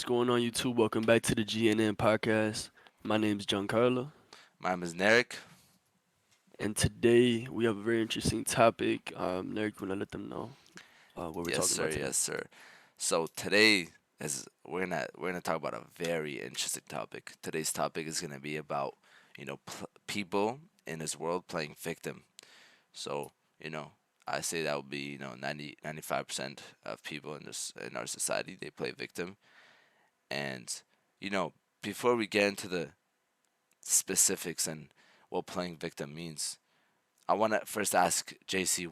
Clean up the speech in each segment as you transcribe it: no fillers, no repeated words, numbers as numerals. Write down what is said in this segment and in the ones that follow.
going on YouTube? Welcome back to the GNN podcast. My name's Giancarlo, My name is Narek. and today we have a very interesting topic. Eric, wanna let them know what we're Yes, talking sir. about today? Yes, sir. So today is we're gonna talk about a very interesting topic. Today's topic is gonna be about people in this world playing victim. So you know I say that would be 95% of people in our society they play victim. And you know before we get into the specifics and what playing victim means, I want to first ask JC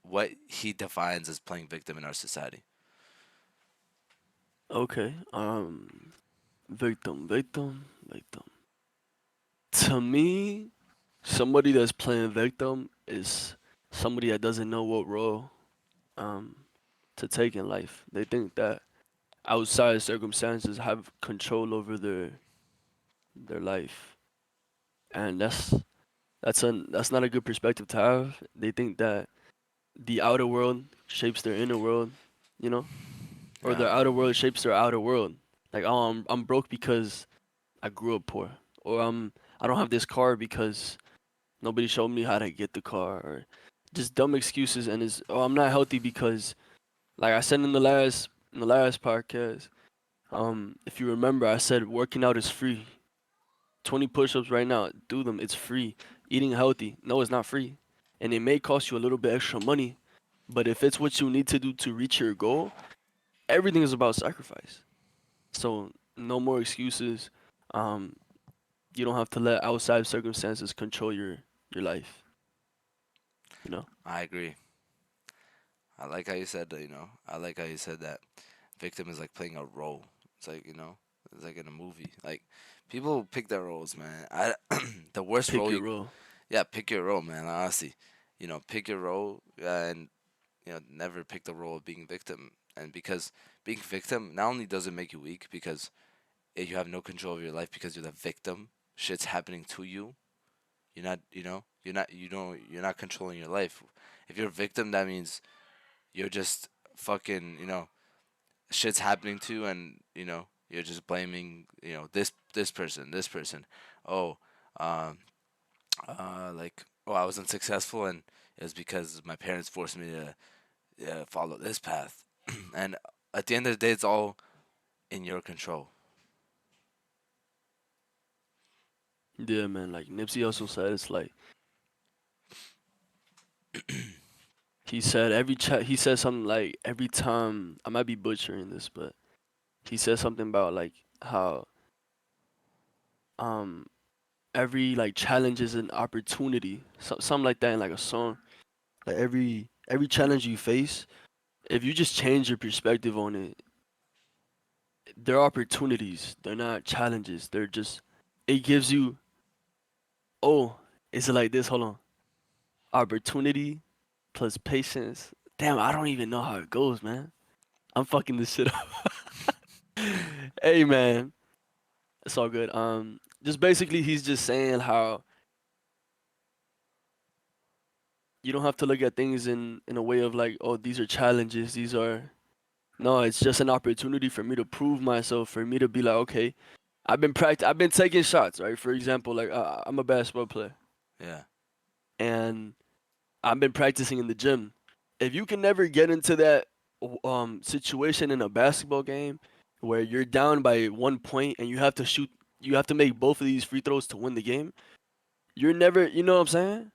what he defines as playing victim in our society. Okay. Victim. To me, somebody that's playing victim is somebody that doesn't know what role um to take in life. They think that outside circumstances have control over their life, and that's not a good perspective to have. They think that the outer world shapes their inner world, you know, or Yeah, their outer world shapes their outer world. Like, oh, I'm broke because I grew up poor, or I don't have this car because nobody showed me how to get the car, or just dumb excuses. And is oh, I'm not healthy because, like I said in the last podcast, if you remember, I said working out is free. 20 push-ups right now, do them. It's free. Eating healthy, no, it's not free, and it may cost you a little bit extra money, but if it's what you need to do to reach your goal, everything is about sacrifice. So no more excuses. Um, you don't have to let outside circumstances control your life. You know. I agree. I like how you said that. I like how you said that victim is like playing a role. It's like it's like in a movie. Like people pick their roles, man. I the worst Pick role your you role. yeah pick your role, man. Honestly, pick your role and never pick the role of being victim. And because being victim not only does it make you weak because you have no control of your life because you're the victim. Shit's happening to you. You're not, you're not controlling your life. If you're a victim, that means you're just fucking, shit's happening to you, and you're just blaming, this person. Oh, um, I was unsuccessful, and it was because my parents forced me to follow this path, and at the end of the day, it's all in your control. Yeah, man. Like Nipsey also said, it's like he said something like every time I might be butchering this, but he said something about like how um every like challenge is an opportunity, something like that in like a song. Like every challenge you face, if you just change your perspective on it, they're opportunities. They're not challenges. They're just it gives you, oh, is it like this? Hold on. Opportunity plus patience. Damn, I don't even know how it goes, man. I'm fucking this shit up. Hey man, it's all good. Just basically he's just saying how you don't have to look at things in a way of like, oh, these are challenges. These are no, it's just an opportunity for me to prove myself, for me to be like, okay, I've been taking shots, right? For example, like I'm a basketball player Yeah, and I've been practicing in the gym. If you can never get into that situation in a basketball game where you're down by 1 point and you have to make both of these free throws to win the game, you're never, you know what I'm saying?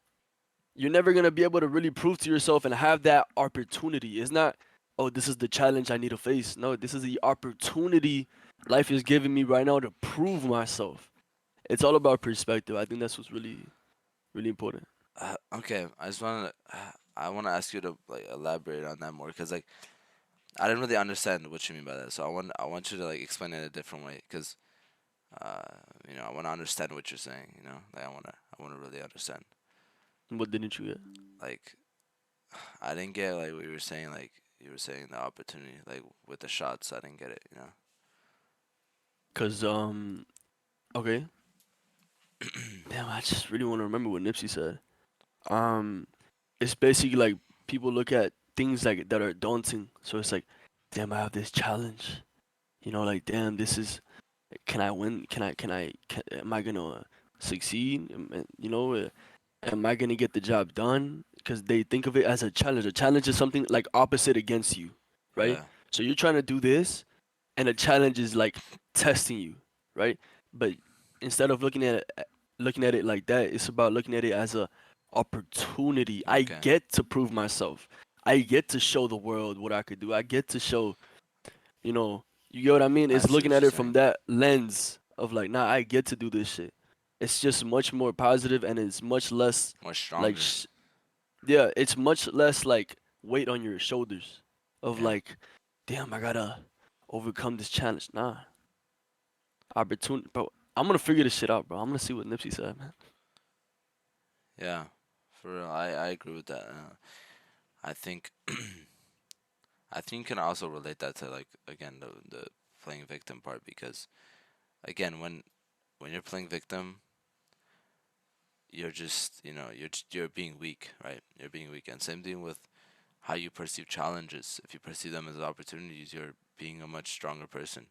You're never gonna be able to really prove to yourself and have that opportunity. It's not, oh, this is the challenge I need to face. No, this is the opportunity life is giving me right now to prove myself. It's all about perspective. I think that's what's really important. okay. I want to ask you to like elaborate on that more because like I didn't really understand what you mean by that. So I want you to like explain it a different way because uh I want to understand what you're saying. Like I want to really understand. What didn't you get? Like I didn't get like what you were saying. Like you were saying the opportunity like with the shots. I didn't get it. Cause okay, damn, I just really want to remember what Nipsey said. Um, it's basically like people look at things like that are daunting. So it's like, damn, I have this challenge. Like damn, this is can I win? Am I gonna succeed? Am I gonna get the job done? Because they think of it as a challenge. A challenge is something like opposite against you, right? Yeah. So you're trying to do this, and a challenge is like testing you, right? But instead of looking at it like that, it's about looking at it as a opportunity. I Okay. get to prove myself. I get to show the world what I could do. I get to show, you know, you get what I mean? I It's see looking what at you're it from saying. that lens of like, nah, I get to do this shit. It's just much more positive and it's much less More like, stronger. yeah, it's much less like weight on your shoulders of Yeah. like, damn, I gotta overcome this challenge. Nah, opportunity, bro. I'm gonna figure this shit out, bro. I'm gonna see what Nipsey said, man. Yeah. For real, I agree with that. I think I think you can also relate that to like again the playing victim part because again when you're playing victim you're just you're being weak, right? You're being weak, and same thing with how you perceive challenges. If you perceive them as opportunities, you're being a much stronger person.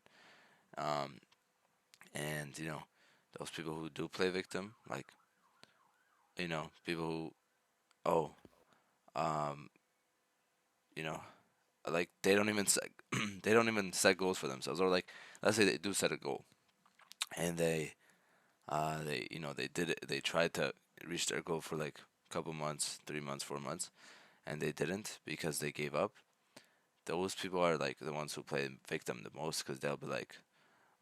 Um, and those people who do play victim, like people who oh um, you know like they don't even set they don't even set goals for themselves, or like let's say they do set a goal and they did it, they tried to reach their goal for like a couple months, 3 months, 4 months, and they didn't because they gave up. Those people are like the ones who play victim the most because they'll be like,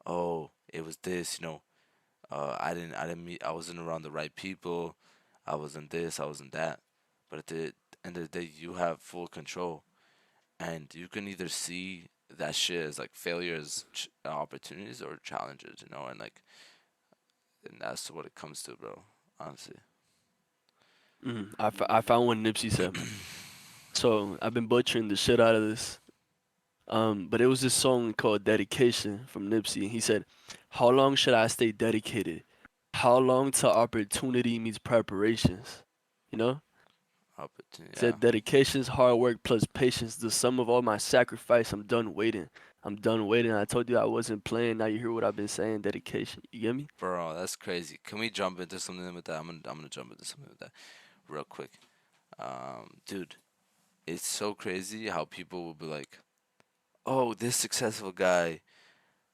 oh, it was this, I didn't meet, I wasn't around the right people, I wasn't this, I wasn't that. But at the end of the day, you have full control, and you can either see that shit as like failures, opportunities, or challenges, and like, and that's what it comes to, bro. Honestly. I found what Nipsey said, man. So I've been butchering the shit out of this. But it was this song called "Dedication" from Nipsey. He said, "How long should I stay dedicated? How long till opportunity meets preparations?" You know, Opportunity, yeah. said dedication's hard work plus patience, the sum of all my sacrifice. I'm done waiting. I'm done waiting. I told you I wasn't playing. Now you hear what I've been saying. Dedication. You get me? Bro, that's crazy. Can we jump into something with that? I'm gonna jump into something with that real quick. Dude, it's so crazy how people will be like, "Oh, this successful guy,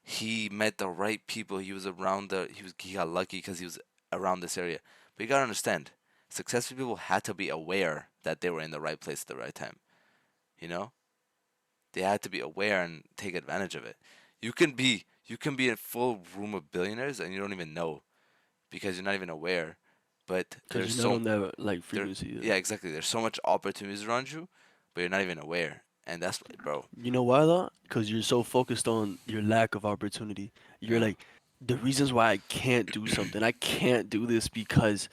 he met the right people. He was around he got lucky because he was around this area." But you gotta understand, successful people had to be aware that they were in the right place at the right time. You know, they had to be aware and take advantage of it. You can be in a full room of billionaires and you don't even know because you're not even aware. But Cause you're not on that like there, frequency. yeah, exactly. There's so much opportunities around you, but you're not even aware, and that's bro. You know why though? Because you're so focused on your lack of opportunity. You're Yeah, like, the reasons why I can't do something, I can't do this because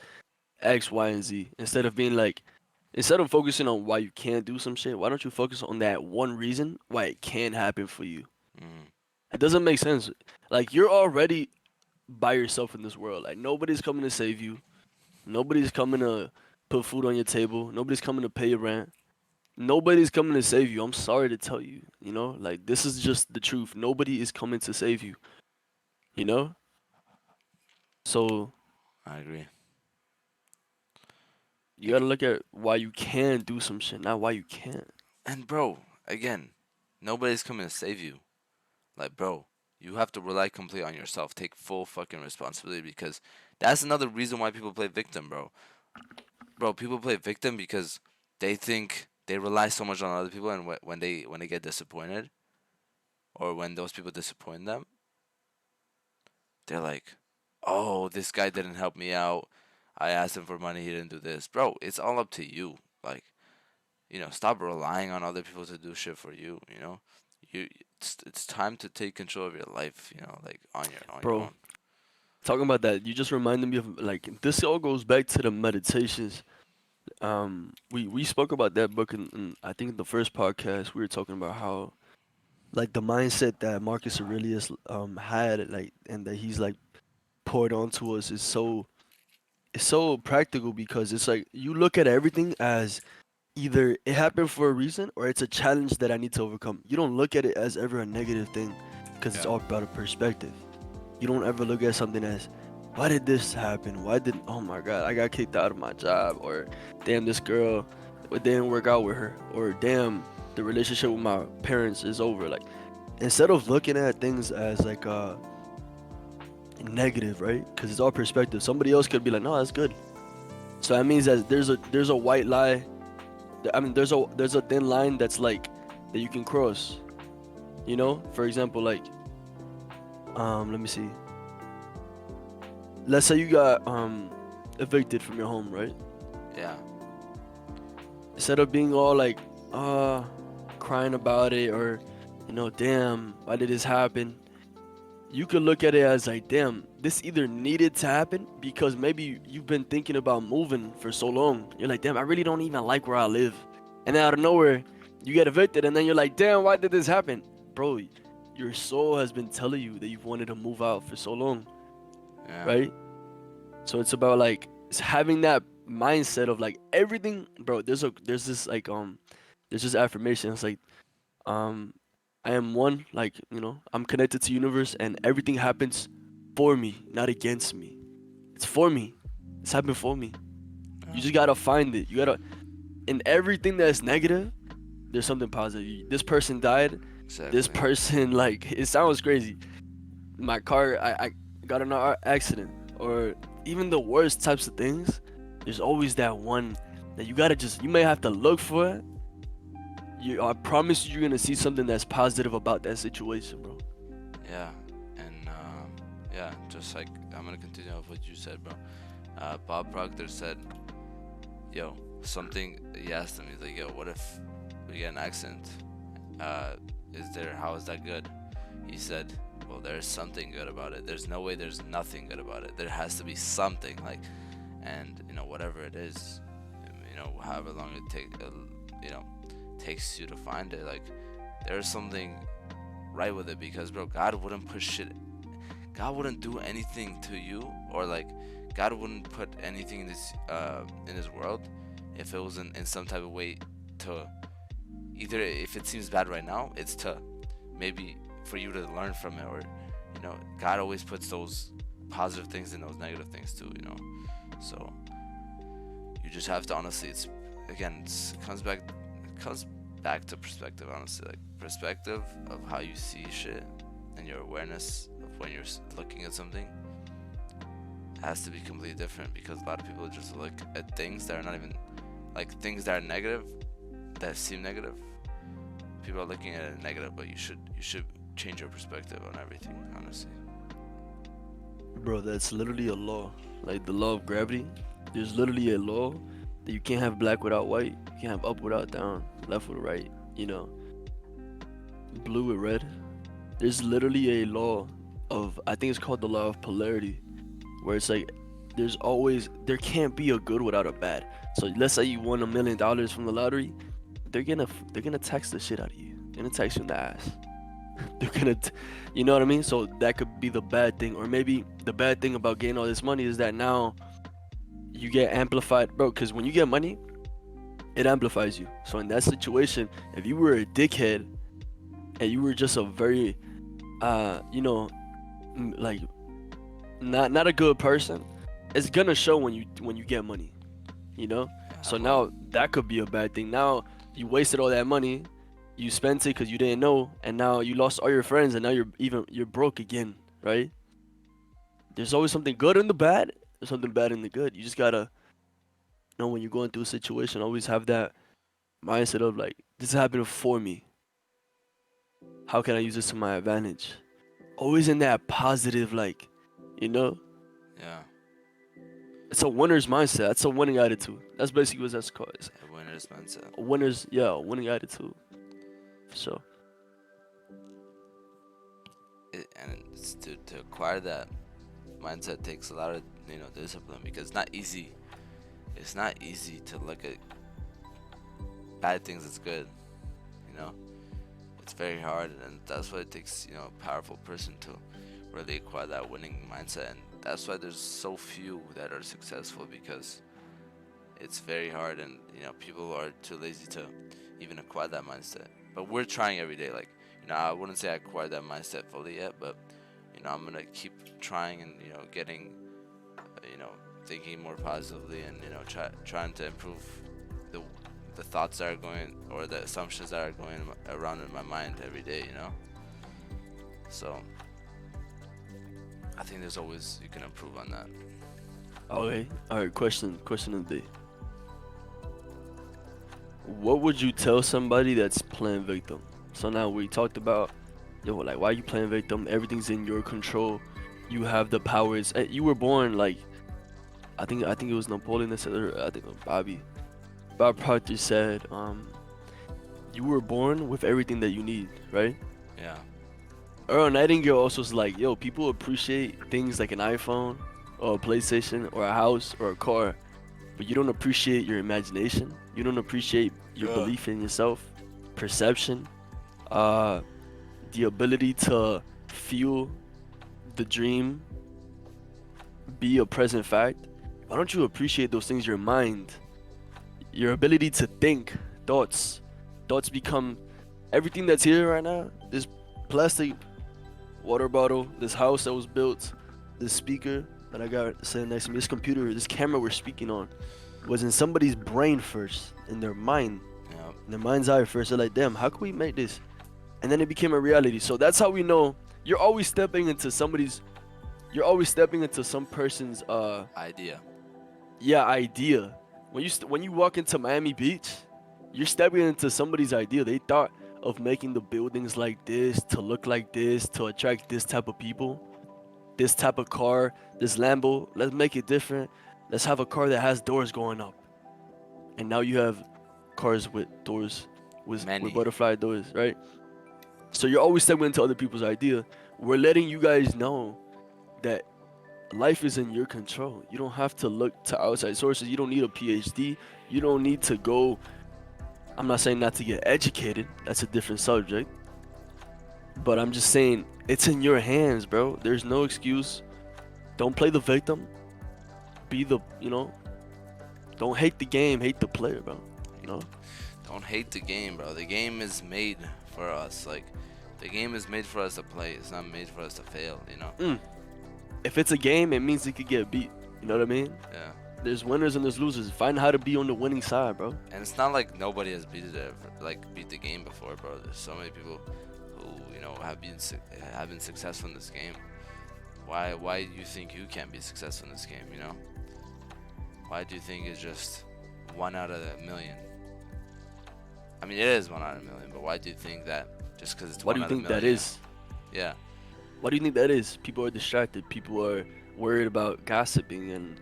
X, Y, and Z. Instead of focusing on why you can't do some shit, why don't you focus on that one reason why it can happen for you? mm, It doesn't make sense. Like, you're already by yourself in this world. Like, nobody's coming to save you. Nobody's coming to put food on your table. Nobody's coming to pay your rent. Nobody's coming to save you. I'm sorry to tell you, like this is just the truth. Nobody is coming to save you, you know? So I agree. you Like, gotta look at why you can do some shit, not why you can't. and bro, again, nobody's coming to save you. Like, bro, you have to rely completely on yourself. Take full fucking responsibility because that's another reason why people play victim, bro. Bro, people play victim because they think they rely so much on other people, and when they get disappointed or when those people disappoint them, they're like, "Oh, this guy didn't help me out. I asked him for money, he didn't do this." Bro, it's all up to you. Like, stop relying on other people to do shit for you. It's time to take control of your life. Like on your Bro, own. talking about that, you just reminded me of like this all goes back to the meditations. We spoke about that book in I think the first podcast we were talking about how like the mindset that Marcus Aurelius had like and that he's like poured onto us is so practical because it's like you look at everything as either it happened for a reason or it's a challenge that I need to overcome. You don't look at it as ever a negative thing. because it's Yeah. all about a perspective. You don't ever look at something as, why did this happen? Why did, oh my God, I got kicked out of my job, or damn, this girl, it didn't work out with her, or damn, the relationship with my parents is over. Like, instead of looking at things as like negative, right? Because it's all perspective. Somebody else could be like, no, that's good. So that means that there's a white lie. I mean, there's a thin line that's like that you can cross. You know, for example, like let me see. Let's say you got evicted from your home, right? Yeah. Instead of being all like uh crying about it, or damn, why did this happen? You could look at it as like, damn, this either needed to happen because maybe you've been thinking about moving for so long. You're like, damn, I really don't even like where I live. And then out of nowhere, you get evicted, and then you're like, damn, why did this happen? Bro, your soul has been telling you that you've wanted to move out for so long, Yeah. right? So it's about like it's having that mindset of like everything, bro. There's this affirmation. It's like, um I am one, like, I'm connected to universe, and everything happens for me, not against me. It's for me. It's happened for me. You Yeah. just gotta find it. You gotta In everything that's negative, there's something positive. This person died. This Exactly. person like it sounds crazy. My car, I got in an accident, or even the worst types of things. There's always that one that you may have to look for it. I promise you're gonna see something that's positive about that situation, bro. Yeah. And yeah, just like I'm gonna continue off what you said, bro. Bob Proctor said, "Yo, something." He asked him, he's like, "Yo, what if we get an accident? Uh, How is that good?" He said, "Well, there's something good about it. There's no way there's nothing good about it. There has to be something, like, and whatever it is, however long it takes you to find it, like, there's something right with it, because, bro, God wouldn't put shit. God wouldn't do anything to you, or like, God wouldn't put anything in this world if it wasn't in some type of way to, either if it seems bad right now, it's to maybe for you to learn from it, or God always puts those positive things and those negative things too, so you just have to, honestly, it comes back to perspective, honestly, like perspective of how you see shit, and your awareness of when you're looking at something has to be completely different, because a lot of people just look at things that are not even, like, things that are negative, that seem negative. People are looking at it negative, but you should change your perspective on everything, honestly. Bro, that's literally a law. Like the law of gravity. There's literally a law that you can't have black without white. You can't have up without down, left with right, blue with red. There's literally a law of, I think it's called the law of polarity, where it's like there can't be a good without a bad. So let's say you won $1 million from the lottery, they're gonna tax the shit out of you. They're gonna tax you in the ass. They're gonna, you know what I mean? So that could be the bad thing, or maybe the bad thing about getting all this money is that now you get amplified, bro. Because when you get money, it amplifies you. So in that situation, if you were a dickhead and you were just a very, like not a good person, it's gonna show when you get money, you know. Yeah, So well, now that could be a bad thing. Now you wasted all that money, you spent it because you didn't know, and now you lost all your friends, and now you're broke again, right? There's always something good in the bad. There's something bad in the good. You just gotta know when you're going through a situation. Always have that mindset of like, this is happening for me. How can I use this to my advantage? Always in that positive, like, you know, yeah, it's a winner's mindset. That's a winning attitude. That's basically what that's called. It's a winner's mindset. a winner's, yeah, a winning attitude. For sure. And to acquire that mindset takes a lot of discipline, because it's not easy. It's not easy to look at bad things as good. You know, it's very hard, and that's why it takes a powerful person to really acquire that winning mindset, and that's why there's so few that are successful, because it's very hard, and people are too lazy to even acquire that mindset. But we're trying every day. Like, I wouldn't say I acquired that mindset fully yet, but I'm gonna keep trying and getting, thinking more positively and trying to improve the the thoughts that are going or the assumptions that are going around in my mind every day. So I think there's always you can improve on that. Okay. All right. Question of the day. What would you tell somebody that's playing victim? So now we talked about, like why you playing victim? Everything's in your control. You have the powers. You were born like I think it was Napoleon that said, or I think it was Bob Proctor said, you were born with everything that you need, right? Yeah. Earl Nightingale also was like, yo, people appreciate things like an iPhone or a PlayStation or a house or a car, but you don't appreciate your imagination. You don't appreciate your Yeah. belief in yourself, perception, uh, the ability to feel the dream, be a present fact. Why don't you appreciate those things? Your mind, your ability to think, thoughts. Thoughts become everything that's here right now. This plastic water bottle, this house that was built, this speaker that I got sitting next to me, this computer, this camera we're speaking on, was in somebody's brain first, in their mind, Yeah. in their mind's eye first. They're like, damn, how can we make this? And then it became a reality. So that's how we know you're always stepping into some person's Idea. yeah, idea. When you walk into Miami Beach, you're stepping into somebody's idea. They thought of making the buildings like this, to look like this, to attract this type of people, this type of car, this Lambo. Let's make it different. Let's have a car that has doors going up. And now you have cars with doors, with Many. butterfly doors, right? So you're always stepping into other people's idea. We're letting you guys know that life is in your control. You don't have to look to outside sources. You don't need a PhD. You don't need to go. I'm not saying not to get educated. That's a different subject. But I'm just saying it's in your hands, bro. There's no excuse. Don't play the victim. Be the, don't hate the game, hate the player, bro. You know? Don't hate the game, bro. The game is made for us. Like, the game is made for us to play. It's not made for us to fail. If it's a game, it means it could get beat. You know what I mean? Yeah. There's winners and there's losers. Find how to be on the winning side, bro. And it's not like nobody has beat the game before, bro. There's so many people who have been successful in this game. Why do you think you can't be successful in this game? Why do you think it's just 1 out of 1,000,000? I mean, it is 1 out of 1,000,000, but why do you think that just because it's Why do one you out of think that 1,000,000? is? Yeah. Why do you think that is? People are distracted. People are worried about gossiping and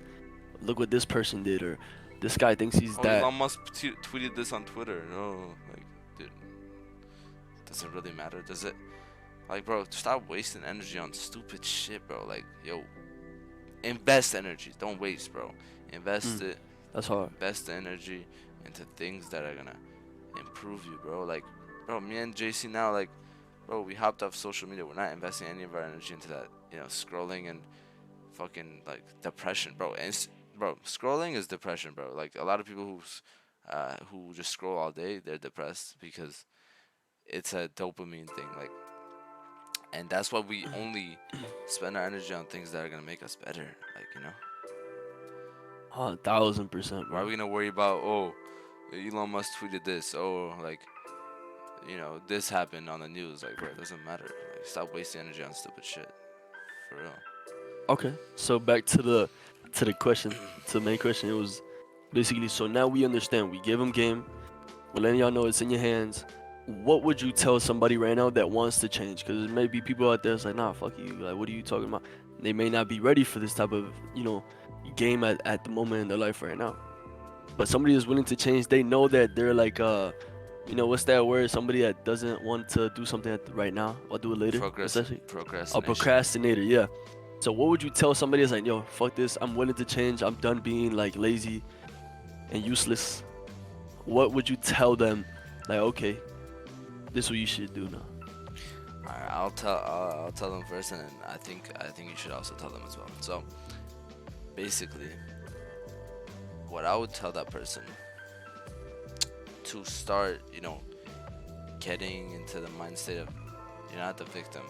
look what this person did, or this guy thinks he's Oh, that. Elon Musk tweeted this on Twitter. No, like, dude, does it really matter? Does it? Like, bro, stop wasting energy on stupid shit, bro. Like, yo, invest energy. Don't waste, bro. Invest it. That's hard. Invest the energy into things that are gonna improve you, bro. Like, bro, me and JC now, like, bro, we hopped off social media. We're not investing any of our energy into that, scrolling and fucking like depression, bro. And bro, scrolling is depression, bro. Like a lot of people who just scroll all day, they're depressed because it's a dopamine thing. Like, and that's why we only spend our energy on things that are gonna make us better. Like, 1,000%, why are bro. we gonna worry about Elon Musk tweeted this? Oh, like, this happened on the news. Like, bro, it doesn't matter. Like, stop wasting energy on stupid shit. For real. Okay, so back to the question, to the main question. It was basically, so now we understand. We give them game. We're letting y'all know it's in your hands. What would you tell somebody right now that wants to change? Because there may be people out there that's like, nah, fuck you. Like, what are you talking about? They may not be ready for this type of, game at the moment in their life right now. But somebody is willing to change. They know that they're like, what's that word? Somebody that doesn't want to do something right now or do it later, essentially. A Procrastination. procrastinator, yeah. So what would you tell somebody that's like, yo, fuck this, I'm willing to change, I'm done being like lazy and useless? What would you tell them? Like, okay, this is what you should do now. Alright, I'll tell them first, and then I think you should also tell them as well. So basically, what I would tell that person to start, getting into the mindset of You're not the victim.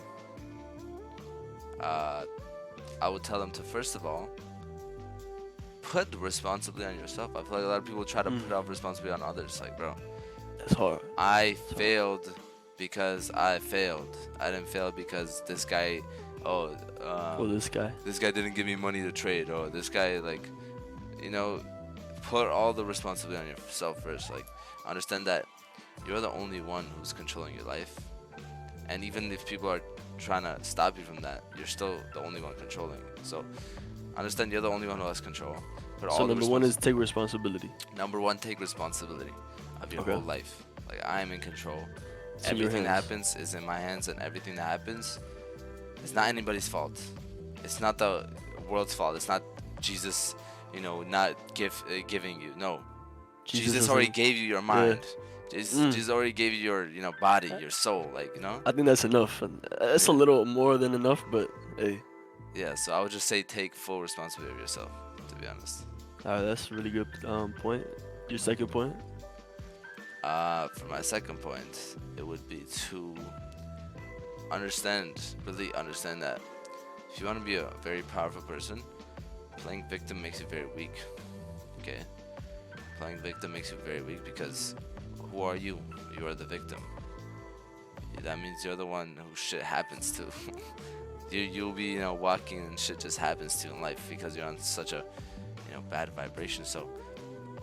Uh, I would tell them to first of all put the responsibility on yourself. I feel like a lot of people try to Mm, put off responsibility on others. Like, bro, that's hard. I That's hard. failed because I failed. I didn't fail because this guy, oh, Well, this guy. this guy didn't give me money to trade. Or this guy, like, you know, put all the responsibility on yourself first. Like, understand that you're the only one who's controlling your life. And even if people are trying to stop you from that, you're still the only one controlling it. So understand you're the only one who has control. But So all the number one is take responsibility. number one, take responsibility of your Okay. whole life. Like I am in control. It's in your Everything that hands. happens is in my hands, and everything that happens is not anybody's fault. It's not the world's fault. It's not Jesus, not giving you. No, Jesus already doesn't. gave you your Yeah. mind. Jesus, Mm. Jesus already gave you your, body, your soul. Like, I think that's enough. And that's a Yeah. little more than enough, but hey, Yeah. So I would just say take full responsibility of yourself. To be honest. that's a really good point. Your second point. For my second point, it would be to really understand that if you want to be a very powerful person, playing victim makes you very weak. Okay? Playing victim makes you very weak because who are you? You are the victim. That means you're the one who shit happens to. You'll be, walking and shit just happens to you in life because you're on such a, bad vibration. So,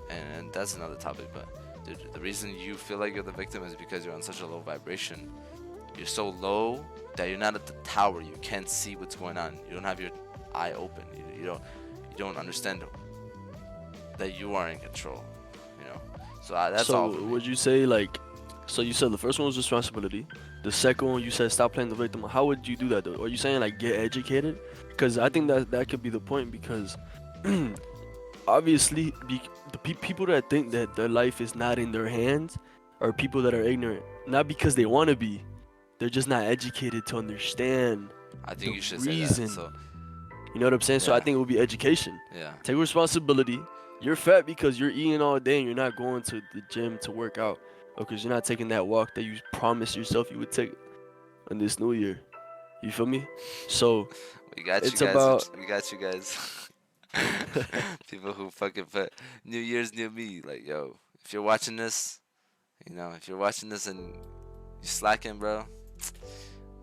and that's another topic, but dude, the reason you feel like you're the victim is because you're on such a low vibration. You're so low that you're not at the tower. You can't see what's going on. You don't have your eye open. You don't understand that you are in control. So that's So all for me. would you say like, so you said the first one was responsibility. The second one you said stop playing the victim. How would you do that though? Are you saying like get educated? Because I think that could be the point because obviously people that think that their life is not in their hands are people that are ignorant. Not because they want to be. They're just not educated to understand I the think you should say that. reason. So You know what I'm saying? So I yeah, think it would be education. yeah, Take responsibility. You're fat because you're eating all day and you're not going to the gym to work out. Or because you're not taking that walk that you promised yourself you would take on this new year. You feel me? So we got you it's guys. about We got you guys. People who fucking put New Year's New Me. Like, yo, if you're watching this, if you're watching this and you slacking, bro,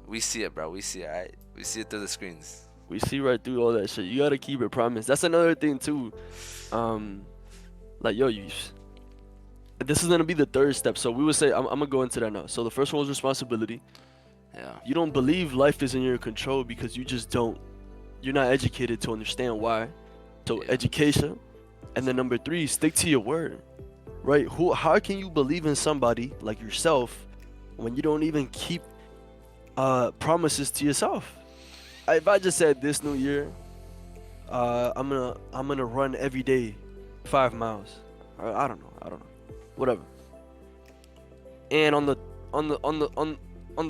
we see it, bro. We see it, alright? We see it through the screens. we see right through all that shit. You gotta keep your promise. That's another thing too. Like yo, this is gonna be the third step. So we would say I'm gonna go into that now. So the first one was responsibility. Yeah, You don't believe life is in your control because you just don't. You're not educated to understand why. So yeah, education, and then number three, stick to your word, right? How can you believe in somebody like yourself when you don't even keep promises to yourself? If I just said this new year, I'm gonna run every day, 5 miles. I don't know, whatever. And on the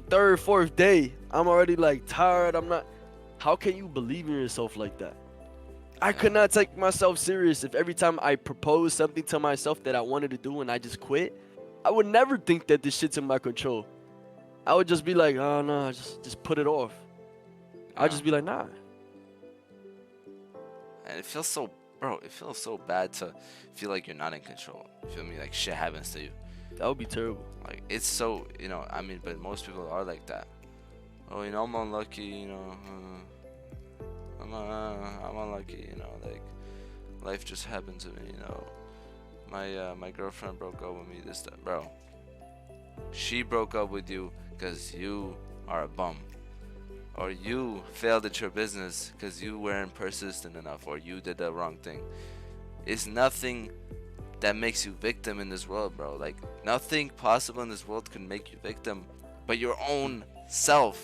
third, fourth day, I'm already like tired. I'm not. How can you believe in yourself like that? I yeah. could not take myself serious if every time I propose something to myself that I wanted to do and I just quit. I would never think that this shit's in my control. I would just be like, oh no, just put it off. I'd Yeah. just be like, nah. And it feels so, bro. It feels so bad to feel like you're not in control. You feel me? Like shit happens to you. That would be terrible. Like it's so, I mean, but most people are like that. Oh, I'm unlucky. I'm unlucky. Like life just happened to me. My girlfriend broke up with me. This time, bro. She broke up with you because you are a bum, or you failed at your business because you weren't persistent enough, or you did the wrong thing. It's nothing that makes you victim in this world, bro. Like nothing possible in this world can make you victim, but your own self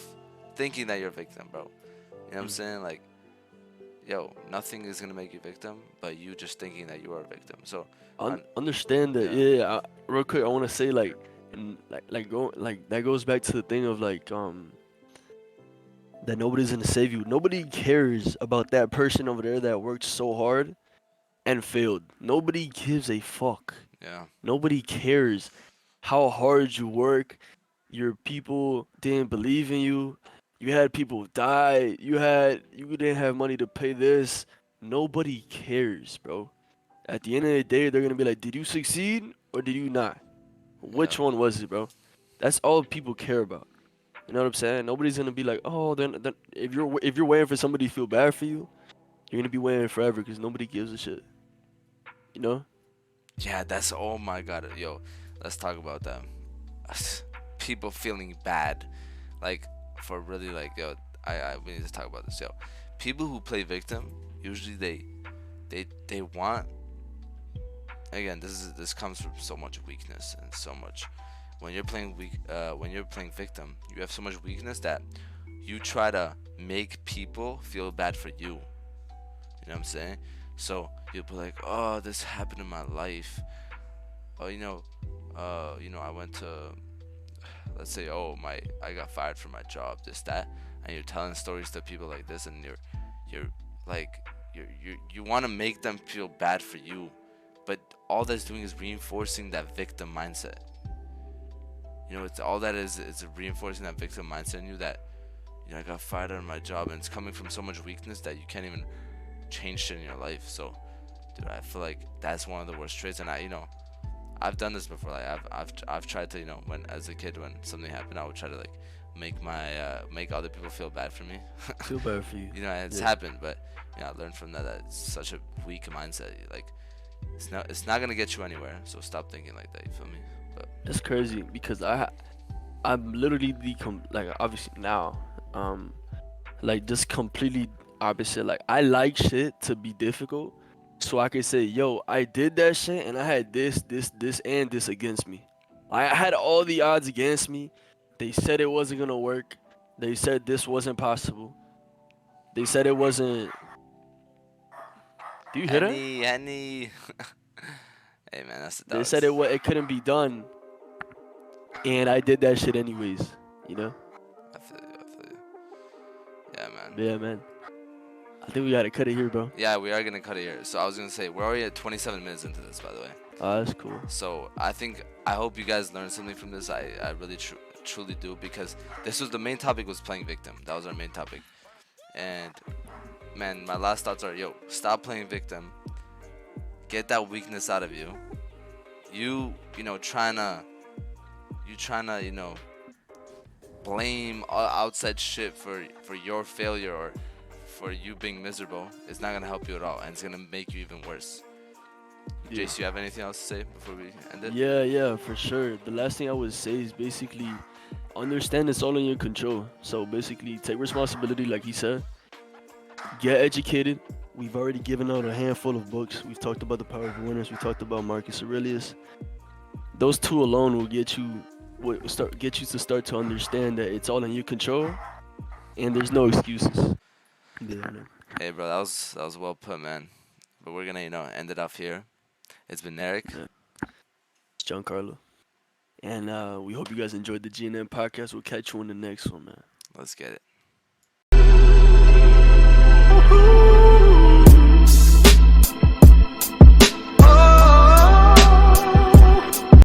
thinking that you're a victim, bro. You know what I'm saying? Like, yo, nothing is gonna make you victim, but you just thinking that you are a victim. So, Understand that, yeah, yeah. Real quick, I want to say like, and like that goes back to the thing of like that nobody's gonna save you. Nobody cares about that person over there that worked so hard and failed. Nobody gives a fuck. yeah, Nobody cares how hard you work. Your people didn't believe in you. You had people die. You didn't have money to pay this. Nobody cares, bro. At the end of the day, they're gonna be like, did you succeed or did you not? Yeah. Which one was it, bro? That's all people care about. You know what I'm saying? Nobody's gonna be like, oh, then if you're waiting for somebody to feel bad for you, you're gonna be waiting forever because nobody gives a shit. You know? Yeah, that's oh my god, yo. Let's talk about that. People feeling bad, like for really like yo. I we need to talk about this, yo. People who play victim usually they want again. This comes from so much weakness and so much. When you're playing victim, you have so much weakness that you try to make people feel bad for you. You know what I'm saying? So you'll be like, oh, this happened in my life. Oh, I went to, let's say, oh I got fired from my job, this that, and you're telling stories to people like this, and you're like, you want to make them feel bad for you, but all that's doing is reinforcing that victim mindset. It's all that is. It's reinforcing that victim mindset in you that I got fired out of my job, and it's coming from so much weakness that you can't even change shit in your life. So, dude, I feel like that's one of the worst traits, and I've done this before. Like I've tried to when as a kid when something happened, I would try to like make other people feel bad for me. Feel bad for you. It's Yeah. happened, but I learned from that it's such a weak mindset. Like it's not gonna get you anywhere. So stop thinking like that. You feel me? But That's crazy because I'm literally like obviously now like just completely opposite. Like I like shit to be difficult, so I can say, "Yo, I did that shit, and I had this, and this against me. I had all the odds against me. They said it wasn't gonna work. They said this wasn't possible. They said it wasn't. Do you hear that? Henny. Hey man, that's the They said dogs. it couldn't be done, and I did that shit anyways. You know? I feel you. I feel you. Yeah, man. Yeah, man. I think we gotta cut it here, bro. Yeah, we are gonna cut it here. So I was gonna say we're already at 27 minutes into this, by the way. That's cool. So I hope you guys learned something from this. I really truly do because this was the main topic was playing victim. That was our main topic. And man, my last thoughts are stop playing victim. Get that weakness out of you. Trying to blame outside shit for your failure or for you being miserable. It's not gonna help you at all, and it's gonna make you even worse. Yeah. Jace, you have anything else to say before we end it? Yeah, for sure. The last thing I would say is basically understand it's all in your control. So basically, take responsibility, like he said. Get educated. We've already given out a handful of books. We've talked about the Power of Awareness. We talked about Marcus Aurelius. Those two alone will get you to start to understand that it's all in your control, and there's no excuses. Yeah, man. Hey, bro, that was well put, man. But we're gonna end it off here. It's been Eric. Yeah. It's Giancarlo. And we hope you guys enjoyed the GNM podcast. We'll catch you on the next one, man. Let's get it.